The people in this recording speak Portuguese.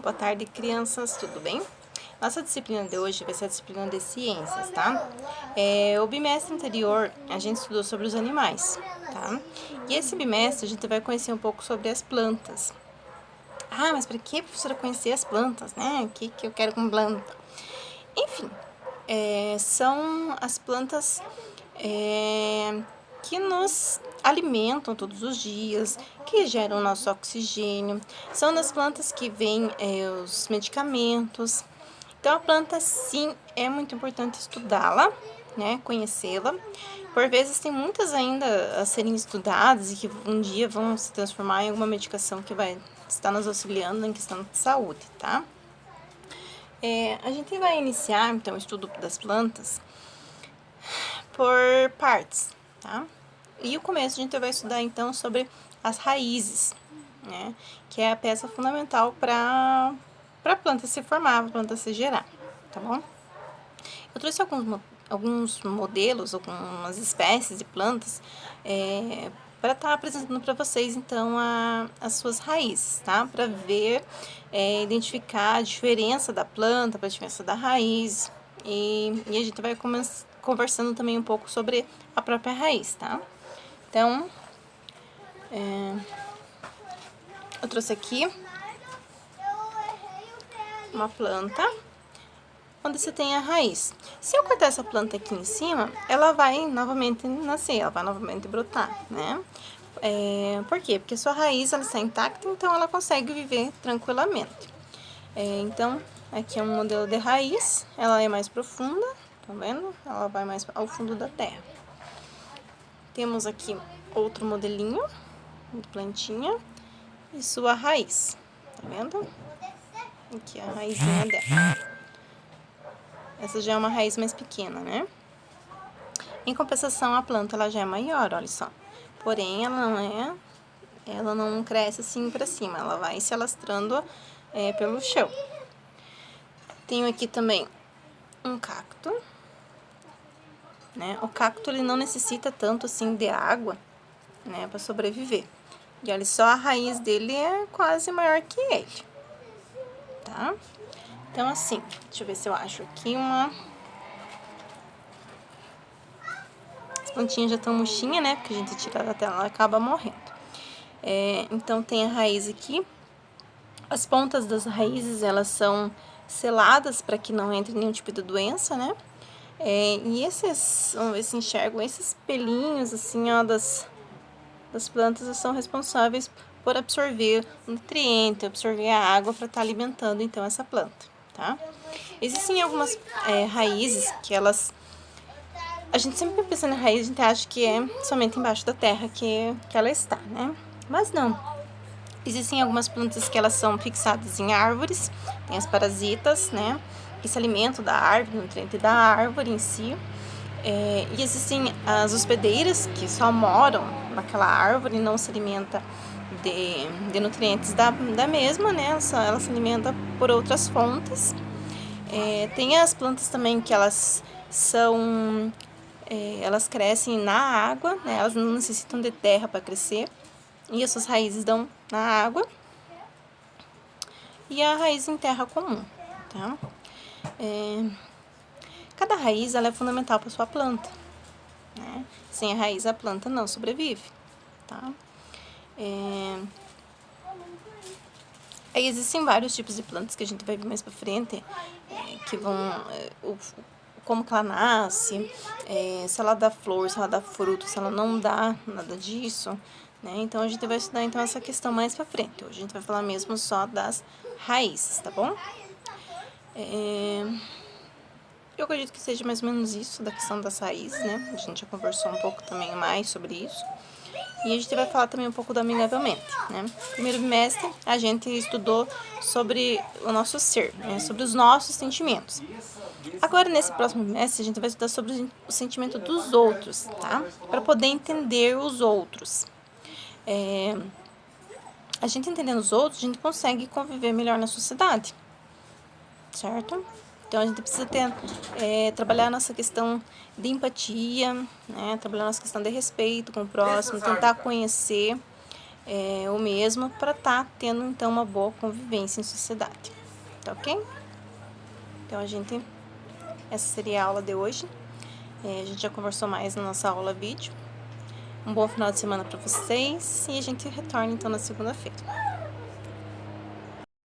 Boa tarde, crianças, tudo bem? Nossa disciplina de hoje vai ser a disciplina de ciências, tá? O bimestre anterior a gente estudou sobre os animais, tá? E esse bimestre a gente vai conhecer um pouco sobre as plantas. Ah, mas para que, professora, conhecer as plantas, né? O que eu quero com planta? Enfim, são as plantas que nos alimentam todos os dias, que geram nosso oxigênio. São das plantas que vêm os medicamentos. Então, a planta, sim, é muito importante estudá-la, né, conhecê-la. Por vezes, tem muitas ainda a serem estudadas e que um dia vão se transformar em alguma medicação que vai estar nos auxiliando em questão de saúde, tá? A gente vai iniciar, então, o estudo das plantas por partes, tá? E o começo a gente vai estudar, então, sobre as raízes, né? Que é a peça fundamental para a planta se formar, para a planta se gerar, tá bom? Eu trouxe alguns modelos, algumas espécies de plantas para estar apresentando para vocês, então, as suas raízes, tá? Para ver, identificar a diferença da planta, a diferença da raiz. E a gente vai conversando também um pouco sobre a própria raiz, tá? Então, eu trouxe aqui uma planta onde você tem a raiz. Se eu cortar essa planta aqui em cima, ela vai novamente nascer, ela vai novamente brotar, né? Por quê? Porque a sua raiz ela está intacta, então ela consegue viver tranquilamente. Então, aqui é um modelo de raiz, ela é mais profunda, tá vendo? Ela vai mais ao fundo da terra. Temos aqui outro modelinho de plantinha e sua raiz, tá vendo? Aqui é a raizinha dela. Essa já é uma raiz mais pequena, né? Em compensação, a planta ela já é maior, olha só. Porém, ela não cresce assim pra cima, ela vai se alastrando pelo chão. Tenho aqui também um cacto, né? O cacto ele não necessita tanto assim de água, né, para sobreviver. E olha só, a raiz dele é quase maior que ele, tá? Então, assim, deixa eu ver se eu acho aqui uma... As plantinhas já estão murchinhas, né? Porque a gente tira da tela, ela acaba morrendo. Então, tem a raiz aqui. As pontas das raízes, elas são seladas para que não entre nenhum tipo de doença, né? E vamos ver se enxergam, esses pelinhos, assim, ó, das plantas são responsáveis por absorver o nutriente, absorver a água para estar alimentando, então, essa planta, tá? Existem algumas raízes que elas... A gente sempre pensa na raiz, a gente acha que é somente embaixo da terra que ela está, né? Mas não. Existem algumas plantas que elas são fixadas em árvores, tem as parasitas, né? Que se alimentam da árvore, do nutriente da árvore em si. E existem as hospedeiras que só moram naquela árvore e não se alimenta de nutrientes da mesma, né? Ela se alimenta por outras fontes. Tem as plantas também que elas são... elas crescem na água, né? Elas não necessitam de terra para crescer. E as suas raízes dão na água. E a raiz em terra comum, tá? Cada raiz ela é fundamental para sua planta, né? Sem a raiz a planta não sobrevive, tá? Aí existem vários tipos de plantas que a gente vai ver mais pra frente, que vão... como que ela nasce, se ela dá flor, se ela dá fruto, se ela não dá nada disso, né? Então, a gente vai estudar então essa questão mais pra frente. Hoje a gente vai falar mesmo só das raízes, tá bom? Eu acredito que seja mais ou menos isso, da questão das raízes, né? A gente já conversou um pouco também mais sobre isso. E a gente vai falar também um pouco do amigavelmente, né? Primeiro bimestre, a gente estudou sobre o nosso ser, né? Sobre os nossos sentimentos. Agora, nesse próximo bimestre, a gente vai estudar sobre o sentimento dos outros, tá? Para poder entender os outros. A gente entendendo os outros, a gente consegue conviver melhor na sociedade, certo? Então, a gente precisa trabalhar a nossa questão de empatia, né? Trabalhar a nossa questão de respeito com o próximo, tentar conhecer o mesmo para tá tendo então uma boa convivência em sociedade, tá ok? Então essa seria a aula de hoje. A gente já conversou mais na nossa aula vídeo. Um bom final de semana para vocês e a gente retorna então na segunda-feira.